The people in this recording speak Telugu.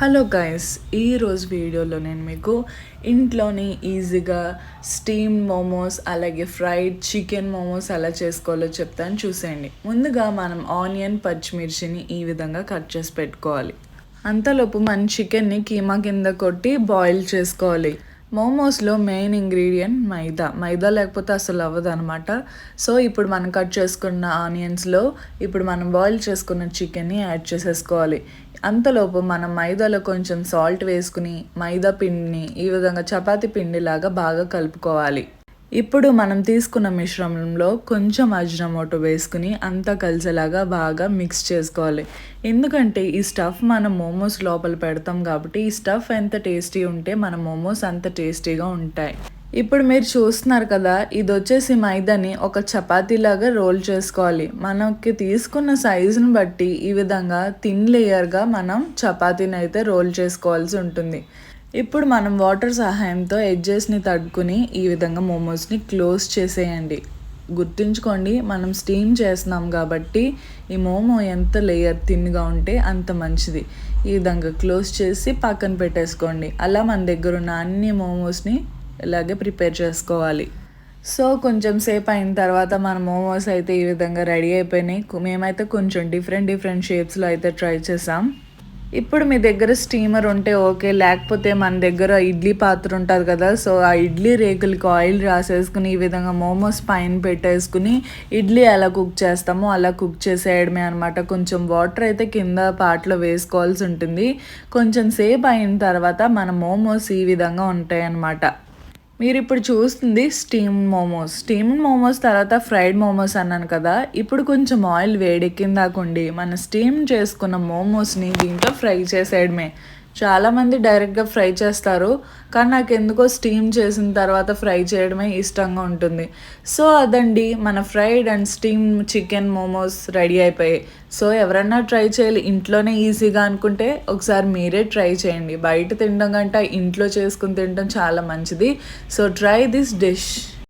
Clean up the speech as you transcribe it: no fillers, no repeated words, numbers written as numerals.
హలో గైస్, ఈరోజు వీడియోలో నేను మీకు ఇంట్లోని ఈజీగా స్టీమ్ మోమోస్ అలాగే ఫ్రైడ్ చికెన్ మోమోస్ ఎలా చేసుకోవాలో చెప్తాను, చూసేయండి. ముందుగా మనం ఆనియన్ పచ్చిమిర్చిని ఈ విధంగా కట్ చేసి పెట్టుకోవాలి. అంతలోపు మన చికెన్ని కీమా కింద కొట్టి బాయిల్ చేసుకోవాలి. మోమోస్లో మెయిన్ ఇంగ్రీడియంట్ మైదా లేకపోతే అసలు అవ్వదు అనమాట. సో ఇప్పుడు మనం కట్ చేసుకున్న ఆనియన్స్లో ఇప్పుడు మనం బాయిల్ చేసుకున్న చికెన్ని యాడ్ చేసేసుకోవాలి. అంతలోపు మనం మైదాలో కొంచెం సాల్ట్ వేసుకుని మైదా పిండిని ఈ విధంగా చపాతీ పిండిలాగా బాగా కలుపుకోవాలి. ఇప్పుడు మనం తీసుకున్న మిశ్రమంలో కొంచెం అజినమోటో వేసుకుని అంతా కలిసేలాగా బాగా మిక్స్ చేసుకోవాలి. ఎందుకంటే ఈ స్టఫ్ మనం మోమోస్ లోపల పెడతాం కాబట్టి ఈ స్టఫ్ ఎంత టేస్టీ ఉంటే మన మోమోస్ అంత టేస్టీగా ఉంటాయి. ఇప్పుడు మీరు చూస్తున్నారు కదా, ఇది వచ్చేసి మైదాని ఒక చపాతీలాగా రోల్ చేసుకోవాలి. మనకి తీసుకున్న సైజుని బట్టి ఈ విధంగా థిన్ లేయర్గా మనం చపాతీని అయితే రోల్ చేసుకోవాల్సి ఉంటుంది. ఇప్పుడు మనం వాటర్ సహాయంతో ఎడ్జెస్ని తడుకుని ఈ విధంగా మోమోస్ని క్లోజ్ చేసేయండి. గుర్తుంచుకోండి, మనం స్టీమ్ చేస్తున్నాం కాబట్టి ఈ మోమో ఎంత లేయర్ థిన్గా ఉంటే అంత మంచిది. ఈ విధంగా క్లోజ్ చేసి పక్కన పెట్టేసుకోండి. అలా మన దగ్గర ఉన్న అన్ని మోమోస్ని ఇలాగే ప్రిపేర్ చేసుకోవాలి. సో కొంచెం సేపు అయిన తర్వాత మన మోమోస్ అయితే ఈ విధంగా రెడీ అయిపోయినాయి. మేమైతే కొంచెం డిఫరెంట్ షేప్స్లో అయితే ట్రై చేసాం. ఇప్పుడు మీ దగ్గర స్టీమర్ ఉంటే ఓకే, లేకపోతే మన దగ్గర ఇడ్లీ పాత్ర ఉంటుంది కదా, సో ఆ ఇడ్లీ రేకులకి ఆయిల్ రాసేసుకుని ఈ విధంగా మోమోస్ పైన పెట్టేసుకుని ఇడ్లీ ఎలా కుక్ చేస్తామో అలా కుక్ చేసేయడమే అనమాట. కొంచెం వాటర్ అయితే కింద పాటలో వేసుకోవాల్సి ఉంటుంది. కొంచెం సేపు అయిన తర్వాత మన మోమోస్ ఈ విధంగా ఉంటాయి అన్నమాట. మీరు ఇప్పుడు చూస్తుంది స్టీమ్డ్ మోమోస్ తర్వాత ఫ్రైడ్ మోమోస్ అన్నాను కదా. ఇప్పుడు కొంచెం ఆయిల్ వేడెక్కిందాకుండి మన స్టీమ్ చేసుకున్న మోమోస్ని దీంట్లో ఫ్రై చేసేయడమే. చాలామంది డైరెక్ట్గా ఫ్రై చేస్తారు, కానీ నాకు ఎందుకో స్టీమ్ చేసిన తర్వాత ఫ్రై చేయడమే ఇష్టంగా ఉంటుంది. సో అదండి, మన fried and steam chicken momos ready అయిపోయాయి. సో ఎవరన్నా ట్రై చేయాలి ఇంట్లోనే ఈజీగా అనుకుంటే ఒకసారి మీరే ట్రై చేయండి. బయట తినడం కంటే ఇంట్లో చేసుకుని తినడం చాలా మంచిది. So try this dish.